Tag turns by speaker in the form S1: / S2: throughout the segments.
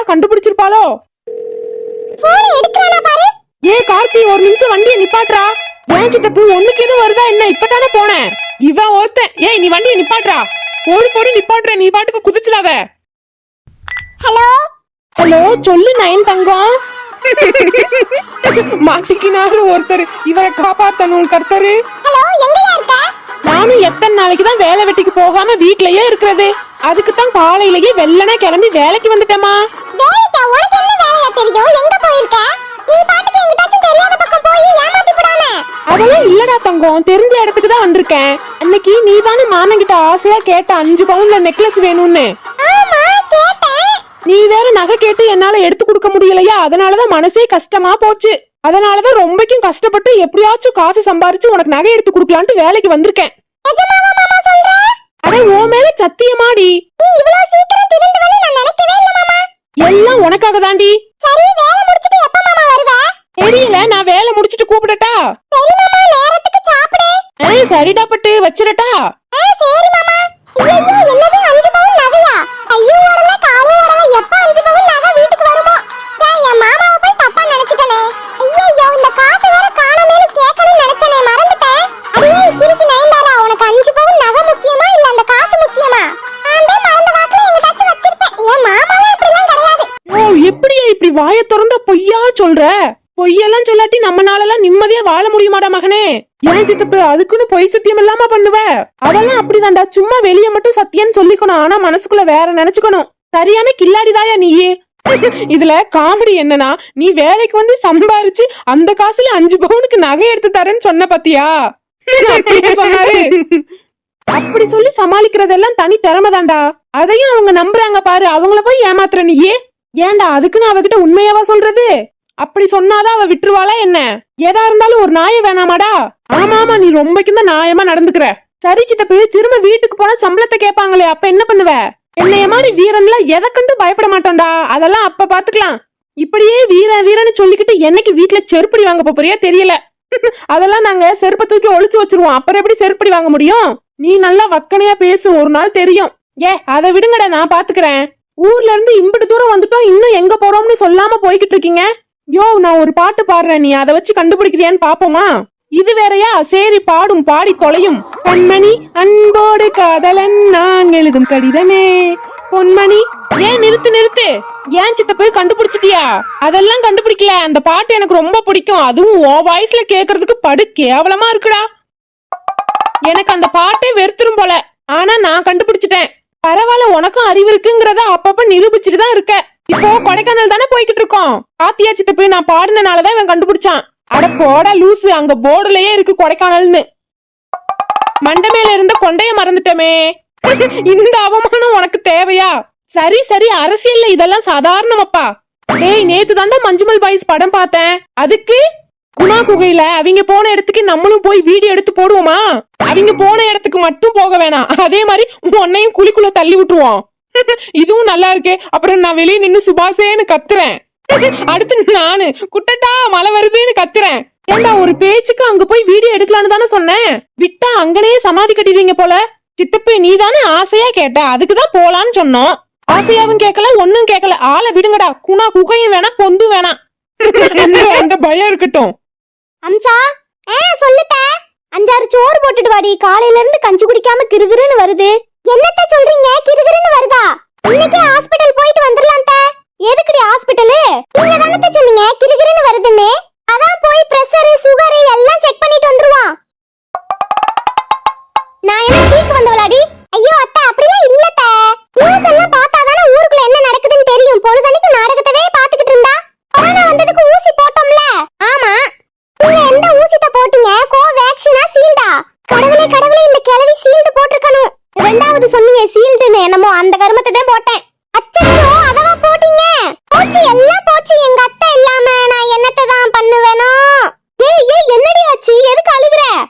S1: கண்டுபிடிச்சிருப்பாளோ? ஏ கார்த்தி, ஒரு நிமிஷம் வண்டியை நிப்பாட்றா. ஏன் சித்தப்பு ஒண்ணுக்கு எதுவும் வருதா என்ன? இப்பதானே போனேன். இவன் ஒருத்தன். ஏய், நீ வண்டியை நிப்பாட்றா. போடி நிப்பாட்ற. நீ பாட்டுக்கு குதிச்சிடாத.
S2: ஹலோ
S1: ஹலோ, சொல்லு நயன் தங்கம். மாட்டிக்கினாரு ஒருத்தர். இவரை காப்பாத்தணும் கர்த்தரு.
S2: ஹலோ, எங்கயா இருக்க?
S1: நானும் எத்தனை நாளைக்கு தான் வேலை வெட்டிக்கு போகாம வீட்லயே இருக்கிறது. அதுக்கு தான் காலையிலேயே வெள்ளனா கிளம்பி வேலைக்கு வந்துட்டேமா.
S2: வேலைக்கா? உனக்கு என்ன வேலையா தெரியும்? எங்க போயிருக்க? நீ பாட்டுக்கு எங்கிட்டாச்சும் தெரியாத பக்கம் போய் ஏமாத்தி போடாம.
S1: அதெல்லாம் இல்லடா தங்கம், தெரிஞ்ச இடத்துக்கு தான் வந்திருக்கேன். அன்னைக்கு நீ தானே மாமன் கிட்ட ஆசையா கேட்ட 5 பவுன்ல நெக்லஸ் வேணும்னு.
S2: ஆமா, கேட்டேன்.
S1: நீ வேற நகை கேட்டு என்னால எடுத்து கொடுக்க முடியலையா? அதனாலதான் மனசே கஷ்டமா போச்சு. அதனாலதான் ரொம்பக்கும் கஷ்டப்பட்டு எப்படியாச்சும் காசு சம்பாரிச்சு உனக்கு நகை எடுத்து கொடுக்கலான்ட்டு வேலைக்கு வந்திருக்கேன்.
S2: நிஜமாவா மாமா சொல்ற?
S1: அட, உன் மேல சத்தியமாடி.
S2: நீ இவ்ளோ சீக்கிரம் திருந்துவன்னு நான் நினைக்கவே இல்ல மாமா.
S1: எல்லாம் உனக்காக தாண்டி.
S2: சரி, வேலை முடிச்சிட்டு எப்ப மாமா வருவ?
S1: தெரியல, நான் வேலை முடிச்சிட்டு கூப்பிடட்டா?
S2: சரி மாமா, நேரத்துக்கு சாப்பிடு.
S1: சரிடா பட்டு, வச்சிரட்டா?
S2: சரி மாமா. ஐயோ, என்னது 5 பவுன் நகையா? ஐயோ, ஓடல காலும் ஓடல. எப்ப 5 பவுன் நகை வீட்டுக்கு வருமோ? என் மாமாவை போய் தப்பா நினைச்சிட்டனே. ஐயோ, இந்த காசு வேற காணோமேன்னு கேட்கணும்னு நினைச்சனே, மறந்துட்டேன். அடே கிறுக்கி நயன்தாரா, உனக்கு 5 பவுன் நகை முக்கியமா இல்ல அந்த காசு முக்கியமா? நான் மறந்த வாக்குல எங்கிட்டாச்சும் வச்சிருப்பேன். என் மாமாவே அப்படிலாம் கிடையாது.
S1: ஓ, எப்படியா இப்படி வாயை திறந்த பொய்யா சொல்ற? பொய்யெல்லாம் சொல்லாட்டி நம்மனாலலாம் நிம்மதியா வாழ முடியுமாடா மகனே? ஏன் சித்தப்பு அதுக்குன்னு பொய் சத்தியம் இல்லாம பண்ணுவ? அதெல்லாம் அப்படிதான்டா, சும்மா வெளிய மட்டும் சத்தியம்னு சொல்லிக்கணும், ஆனா மனசுக்குள்ள வேற நினைச்சுக்கணும். சரியான கில்லாடிதாயா நீயே. இதுல காமெடி என்னன்னா, நீ வேலைக்கு வந்து சம்பாரிச்சு அந்த காசுல 5 பவுனுக்கு நகை எடுத்து தரேன்னு சொன்ன பாத்தியா? சொன்னாரு. அப்படி சொல்லி சமாளிக்கிறதெல்லாம் தனி திறமைதான்டா. அதையும் அவங்க நம்புறாங்க பாரு. அவங்கள போய் ஏமாத்துற நீயே. ஏன்டா அதுக்குன்னு அவகிட்ட உண்மையாவா சொல்றது? அப்படி சொன்னாதான் அவ விட்டுருவாளா என்ன? ஏதா இருந்தாலும் ஒரு நாய வேணாமாடா? ஆமா, நீ ரொம்பக்கும் தான் நியாயமா நடந்துக்கிற. சரி சித்தப்பு, திரும்ப வீட்டுக்கு போனா சம்பளத்தை கேட்பாங்களே, அப்ப என்ன பண்ணுவ? என்னைய மாதிரி வீரன்லாம் எதை கண்டு பயப்பட மாட்டோம்டா. அதெல்லாம் அப்ப பாத்துக்கலாம். இப்படியே வீரன்னு சொல்லிக்கிட்டு என்னைக்கு வீட்டுல செருப்படி வாங்க போறியா தெரியல. அதெல்லாம் நாங்க செருப்பை தூக்கி ஒளிச்சு வச்சிருவோம். அப்புறம் எப்படி செருப்படி வாங்க முடியும்? நீ நல்லா வக்கனையா பேசு, ஒரு நாள் தெரியும். அதை விடுங்கடா, நான் பாத்துக்கிறேன். ஊர்ல இருந்து இம்பிட்டு தூரம் வந்துட்டோம், இன்னும் எங்க போறோம்னு சொல்லாம போய்கிட்டு இருக்கீங்க. யோ, நான் ஒரு பாட்டு பாடுறேன், நீ அதை வச்சு கண்டுபிடிக்கிறியான்னு பாப்போமா? இது வேறையா? சரி, பாடும், பாடி தொலையும். பொன்மணி அன்போடு காதலன் நான் எழுதும் கடிதமே பொன்மணி. ஏன் நிறுத்து. ஏன் சித்தப்பு கண்டுபிடிச்சிட்டியா? அதெல்லாம் கண்டுபிடிக்கல. அந்த பாட்டு எனக்கு ரொம்ப பிடிக்கும். அதுவும் உன் வாய்ஸ்ல கேக்குறதுக்கு படு கேவலமா இருக்குடா. எனக்கு அந்த பாட்டே வெறுத்துரும் போல. ஆனா நான் கண்டுபிடிச்சிட்டேன். பரவாயில்ல, உனக்கும் அறிவு இருக்குங்கிறத அப்பப்ப நிரூபிச்சுட்டு தான் இருக்க. இப்போ கொடைக்கானல் தானே போய்கிட்டு இருக்கோம். பாத்தியா சித்தப்பு, நான் பாடினாலதான் இவன் கண்டுபிடிச்சான். அட போடா லூசு, அங்க போர்டுலயே இருக்கு கொடைக்கானல்னு. மண்டை மேல இருந்த கொண்டைய மறந்துட்டமே. இந்த அவமானம் உனக்கு தேவையா? சரி, அரசியல்ல இதெல்லாம் சாதாரணமாப்பா. டேய், நேத்து தாண்டா மஞ்சுமல் பாய்ஸ் படம் பார்த்தேன். அதுக்கு குணா குகையில அவங்க போன இடத்துக்கு நம்மளும் போய் வீடியோ எடுத்து போடுவோமா? அவங்க போன இடத்துக்கு மட்டும் போக வேணாம், அதே மாதிரி உன்னையும் குழிக்குள்ள தள்ளி விட்டுருவோம். இதுவும் நல்லா இருக்கே. அப்புறம் நான் வெளியே நின்னு சுபாஷேன்னு கத்துறேன். அடுத்து நானு குட்டட்டா மழை வருதுன்னு கத்துறேன். ஏண்டா, ஒரு பேச்சுக்கு அங்க போய் வீடியோ எடுக்கலான்னு தானே சொன்னேன். விட்டா அங்கனே சமாதி கட்டிடுவீங்க போல. சித்தப்பு, நீ தானே ஆசையா கேட்ட, அதுக்குதான் போலான்னு சொன்னோம். ஆசையாவும் கேட்கல, ஒன்னும் கேட்கல. ஆளை விடுங்கடா. குணா குகையும் வேணாம், பொந்தும் வேணாம். அந்த பயம் இருக்கட்டும்.
S2: அம்சா, சொல்லுத்த. 5-6 சோறு போட்டுட்டு வாடி. காலையில இருந்து கஞ்சி குடிக்காம கிறுகிறுன்னு வருது. என்னத்த சொல்றீங்க? கிறுகிறுன்னு வருதா? இன்னைக்கு ஹாஸ்பிடல் போயிட்டு வந்துடலாம் தா. எதுக்குடி ஹாஸ்பிடலு? நீங்க தானே சொன்னீங்க கிறுகிறுன்னு வருதுன்னு. அதான் போய் பிரஷர், சுகர் எல்லாம் செக் பண்ணிட்டு வந்துருவான். நான் என்ன சீக்கு வந்தவளாடி? ஐயோ அத்தை, அப்படியே இல்லத்த. நியூஸ் எல்லாம் பார்த்தாதானே ஊருக்குள்ள என்ன நடக்குதுன்னு தெரியும். பொழுதனைக்கு நாடகத்தவே பாத்துக்கிட்டு இருந்தா. கொரோனா வந்ததுக்கு ஊசி போட்டோம்ல. ஆமா, நீங்க எந்த ஊசிட்ட போட்டீங்க? கோவேக்ஸ் சொன்னீங்க சீல்டுன்னு என்னமோ அந்த கருமத்தை தான் போட்டேன். அச்சச்சோ அதவா போட்டீங்க? போச்சு எல்லாம் போச்சு. எங்க அத்தை இல்லாம நான் என்னத்தை தான் பண்ணுவேனோ? ஏய் ஏய் என்னடி ஆச்சு? எதுக்கு அழுகுற?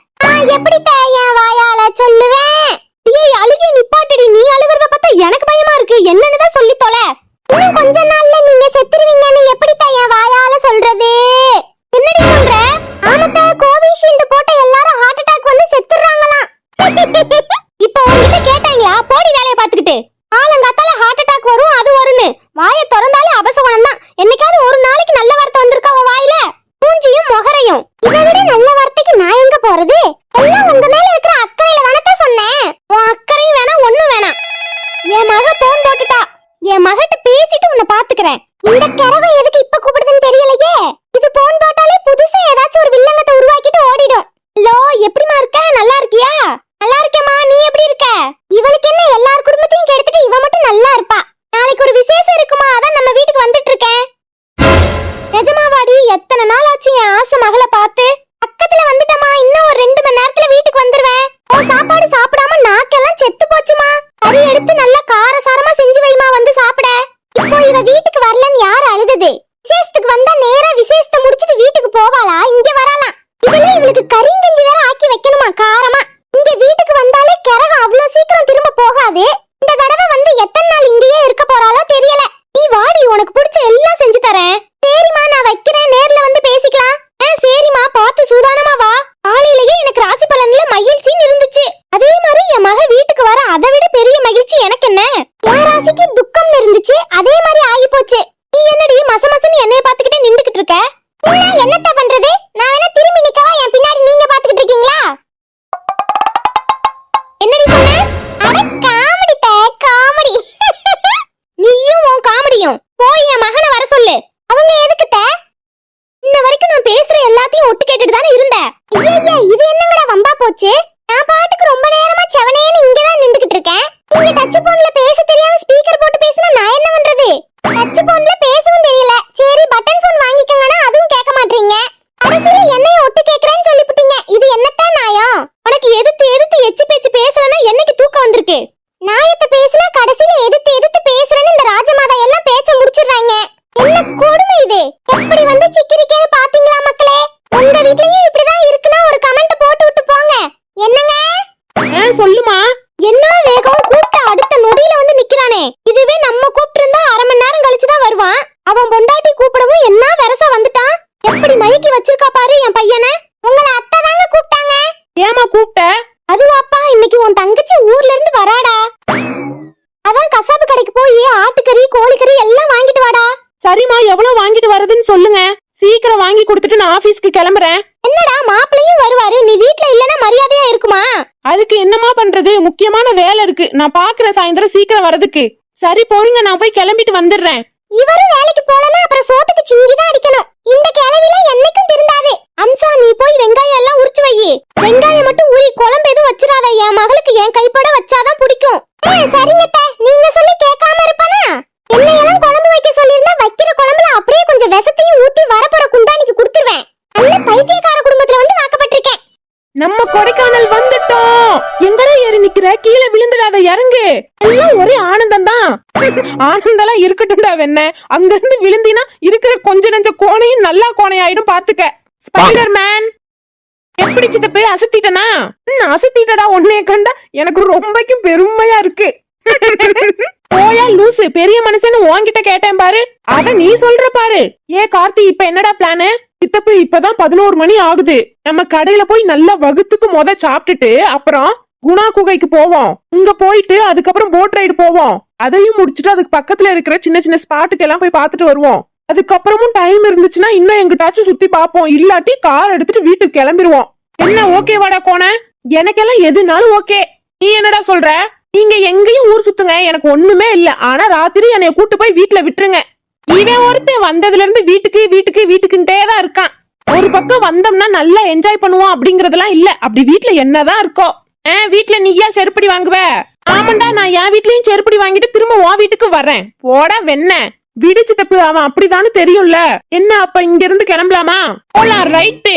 S2: நான் எப்படி என் வாயால சொல்லுவேன்? ஏய் அழுகி நிப்பாட்டுடி. நீ அழுகுறத பார்த்தா எனக்கு பயமா இருக்கு. என்னன்னு தான் சொல்லி தொலை. இன்னும் கொஞ்ச நாள்ல நீங்க செத்துருவீங்கன்னு எப்படி என் வாயால சொல்றது? என்னடி சொல்ற? ஆமத்த கோவிஷீல்டு போட்ட எல்லாரும் ஹார்ட் அட்டாக் வந்து செத்துறாங்களாம். இப்போ உன்கிட்ட கேட்டாங்களா? போடி வேலைய பாத்துக்கிட்டு. ஆலங்காத்தால ஹார்ட் அட்டாக் வரும் அது வரும்னு வாயை திறந்தாலே அபசகுணம் தான். என்னைக்காவது ஒரு நாளைக்கு நல்ல வார்த்தை வந்திருக்கா உன் வாயில? மூஞ்சியும் முகரையும். இதை விட நல்ல வார்த்தைக்கு நான் எங்க போறது? எல்லாம் உங்க மேல இருக்கிற அக்கறையில தானே சொன்னேன். உன் அக்கறையும் வேணாம் ஒண்ணும் வேணாம். என் மக போன் போட்டுட்டா. என் மகிட்ட பேசிட்டு உன்னை பாத்துக்கிறேன். இந்த கிழவை எதுக்கு இப்ப கூப்பிடுதுன்னு தெரியலையே. இது போன் போட்டாலே புதுசா ஏதாச்சும் ஒரு வில்லங்கத்தை உருவாக்கிட்டு ஓடிடும். ஹலோ எப்படிமா இருக்க? நல்லா இருக்கியா? நல்லா இருக்கேம்மா. நீ எப்படி இருக்க? இவளுக்கு என்ன எல்லார் குடும்பத்தையும் கெடுத்துட்டு இவ மட்டும் நல்லா இருப்பா. நாளைக்கு ஒரு விசேஷம் இருக்குமா, அதான் நம்ம வீட்டுக்கு வந்துட்டு இருக்கேன். நிஜமாவாடி? எத்தனை நாள் ஆச்சு என் ஆசை மகளை பார்த்து. பக்கத்துல வந்துட்டமா. இன்னும் ஒரு 2 மணி நேரத்துல வீட்டுக்கு வந்துருவேன். சாப்பாடு சாப்பிடாம நாக்கெல்லாம் செத்து போச்சுமா. கறி எடுத்து நல்லா காரசாரமா செஞ்சு வைமா வந்து சாப்பிட. இப்போ இவ வீட்டுக்கு வரலன்னு யாரு அழுதது? விசேஷத்துக்கு வந்தா நேரா விசேஷத்தை முடிச்சிட்டு வீட்டுக்கு போவாளா? இங்க வரலாம். இதுல இவளுக்கு கறிங்கஞ்சி வேற ஆக்கி வைக்கணுமா காரமா. இங்க வீட்டுக்கு வந்தாலே கரகம் அவ்வளவு சீக்கிரம் திரும்ப போகாது. இந்த தடவை வந்து எத்தனை நாள் இங்கேயே இருக்க போறாளோ தெரியல. நீ வாடி, உனக்கு பிடிச்ச எல்லாம் செஞ்சு தரேன். சரிம்மா நான் வைக்கிறேன். நேர்ல வந்து பேசிக்கலாம். சரிம்மா பார்த்து சூதானமா வா. காலையிலேயே எனக்கு ராசி பலன்ல மகிழ்ச்சின்னு இருந்துச்சு. அதே மாதிரி என் மக வீட்டுக்கு வர அதை விட பெரிய மகிழ்ச்சி எனக்கு என்ன. என் ராசிக்கு துக்கம்னு இருந்துச்சு, அதே மாதிரி ஆகி போச்சு. நீ என்னடி மசமசன்னு என்னைய பாத்துக்கிட்டே நின்னுகிட்டு இருக்க? என்னத்த பண்றது? நான் வேணா திரும்பி நிக்கவா? என் பின்னாடி நீங்க பாத்துக்கிட்டு இருக்கீங்களா? என்னடி சொன்ன? அட காமெடி காமெடி. நீயும் உன் காமெடியும் போய் என் மகனை வர சொல்லு. அவங்க எதுக்கு இன்ன வரைக்கும் நான் பேசுற எல்லாத்தையும் ஒட்டு கேட்டுட்டு தானே இருந்தேன். ஐயா இது என்னங்கடா வம்பா போச்சு? நான் பாட்டுக்கு ரொம்ப நேரமா செவனேன்னு இங்கதான் நின்னுகிட்டு இருக்கேன். நீங்க டச் போன்ல பேச தெரியாம ஸ்பீக்கர் போட்டு பேசினா நான் என்ன பண்றது? டச் போன்ல பேசவும் தெரியல. சரி பட்டன் போன் வாங்கிக்கங்கன்னா அதுவும் கேட்க மாட்டீங்க. கடைசியில என்னைய ஒட்டு கேக்குறேன்னு சொல்லிவிட்டீங்க. இது என்னத்தான் நியாயம்? உனக்கு எதிர்த்து எதிர்த்து எச்சு பேச்சு பேசலன்னா என்னைக்கு தூக்கம் வந்திருக்கு? நியாயத்தை பேசினா கடைசியில எதிர்த்து எதிர்த்து பேசுறேன்னு இந்த ராஜமாதா எல்லாம் பேச்ச முடிச்சிடுறாங்க. என்ன கொடுமை இது? எப்படி வந்து சிக்கிரிக்கேன்னு பாத்தீங்களா மக்களே? உங்க வீட்லயும் இப்படிதான் இருக்குன்னா ஒரு கமெண்ட் போட்டு விட்டு போங்க. என்னங்க?
S1: சொல்லுமா.
S2: என்ன வேகம்? கூப்பிட்ட அடுத்த நொடியில வந்து நிக்கிறானே. இதுவே நம்ம கூப்பிட்டு இருந்தா 1/2 மணி நேரம் கழிச்சுதான் வருவான். அவன் பொண்டாட்டி கூப்பிடவும் என்ன வெரசா வந்துட்டான். எப்படி மயக்கி வச்சிருக்கா பாரு என் பையனை. உங்களை அத்தை தாங்க கூப்பிட்டாங்க.
S1: ஏமா கூப்பிட்ட?
S2: அதுவாப்பா இன்னைக்கு உன் தங்கச்சி ஊர்ல இருந்து வராடா. அதான் கசாப்பு கடைக்கு போய் ஆட்டுக்கறி கோழிக்கறி எல்லாம் வாங்கிட்டு வாடா.
S1: சரிம்மா எவ்வளவு வாங்கிட்டு வரதுன்னு சொல்லுங்க. சீக்கிரம் வாங்கி கொடுத்துட்டு நான் ஆபீஸ்க்கு கிளம்புறேன்.
S2: என்னடா மாப்பிளையும் வருவாரு, நீ வீட்ல இல்லனா மரியாதையா இருக்குமா?
S1: அதுக்கு என்னமா பண்றது, முக்கியமான வேலை இருக்கு. நான் பாக்குறேன் சாயந்தரம் சீக்கிரம் வரதுக்கு. சரி போறீங்க, நான் போய் கிளம்பிட்டு வந்துடுறேன்.
S2: இவரும் வேலைக்கு போலனா அப்புறம் சோத்துக்கு சிங்கிதான் அடிக்கணும். இந்த கிளவில என்னைக்கும் திருந்தாது. அம்சா நீ போய் வெங்காயம் எல்லாம் உரிச்சு வை. வெங்காயம் மட்டும் ஊறி குழம்பு எதுவும் வச்சிராத. என் மகளுக்கு என் கைப்பட வச்சாதான் பிடிக்கும். சரிங்கட்ட, நீங்க சொல்லி கேட்காம இருப்பானா? என்னையெல்லாம் குழம்பு வைக்க சொல்லிருந்தா வைக்கிற குழம்புல அப்படியே கொஞ்சம் விஷத்தையும் ஊத்தி வரப்போற குண்டானிக்கு கொடுத்துருவேன். நல்ல பைத்தியக்கார குடும்பத்துல வந்து வாக்கப்பட்டிருக்கேன்.
S1: நம்ம கொடைக்கானல் வந்துட்டோம். எங்கடா ஏறி நிக்கிற? கீழே விழுந்துடாத, இறங்கு. எல்லாம் ஒரே ஆனந்தம் தான். ஆனந்தெல்லாம் இருக்கட்டும்டா வெண்ண. அங்க இருந்து விழுந்தினா இருக்கிற கொஞ்ச நெஞ்ச கோணையும் நல்லா கோணையாயிடும் பாத்துக்க. ஸ்பைடர் மேன் எப்படி சித்தப்பு அசத்திட்டனா? அசத்திட்டடா. உன்னைய கண்டா எனக்கு ரொம்பக்கும் பெருமையா இருக்கு. போயா லூசு, பெரிய மனுஷன்னு உன்கிட்ட கேட்டேன் பாரு. அத நீ சொல்ற பாரு. ஏ கார்த்தி, இப்ப என்னடா பிளானு? சித்தப்பு இப்பதான் 11 மணி ஆகுது. நம்ம கடையில போய் நல்லா வகுத்துக்கு சாப்பிட்டுட்டு அப்புறம் குணா குகைக்கு போவோம். இங்க போயிட்டு அதுக்கப்புறம் போட் ரைடு போவோம். அதையும் முடிச்சுட்டு அதுக்கு பக்கத்துல இருக்கிற சின்ன சின்ன ஸ்பாட்டுக்கு எல்லாம் போய் பாத்துட்டு வருவோம். அதுக்கப்புறமும் டைம் இருந்துச்சுன்னா இன்னும் எங்கிட்டாச்சும் சுத்தி பாப்போம். இல்லாட்டி கார் எடுத்துட்டு வீட்டுக்கு கிளம்பிடுவோம். என்ன ஓகேவாடா கோண? எனக்கெல்லாம் எதுனாலும் ஓகே. நீ என்னடா சொல்ற? நீங்க எங்கேயும் ஊர் சுத்துங்க, எனக்கு ஒண்ணுமே இல்ல. ஆனா ராத்திரி என்னைய கூட்டு போய் வீட்டுல விட்டுருங்க. இவன் ஒருத்தன் வந்ததுல இருந்து வீட்டுக்கு வீட்டுக்கு வீட்டுக்குன்ட்டே தான் இருக்கான். ஒரு பக்கம் வந்தோம்னா நல்லா என்ஜாய் பண்ணுவோம் அப்படிங்கறதெல்லாம் இல்ல. அப்படி வீட்டுல என்னதான் இருக்கோ. வீட்டுல நீயா செருப்படி வாங்குவ? ஆமாண்டா, நான் என் வீட்லயும் செருப்படி வாங்கிட்டு திரும்ப உன் வீட்டுக்கு வரேன். போடா வெண்ண. விடிச்சு தப்பு, அவன் அப்படிதானு தெரியும்ல. என்ன அப்ப இங்க இருந்து கிளம்பலாமா? போலாம், ரைட்டு.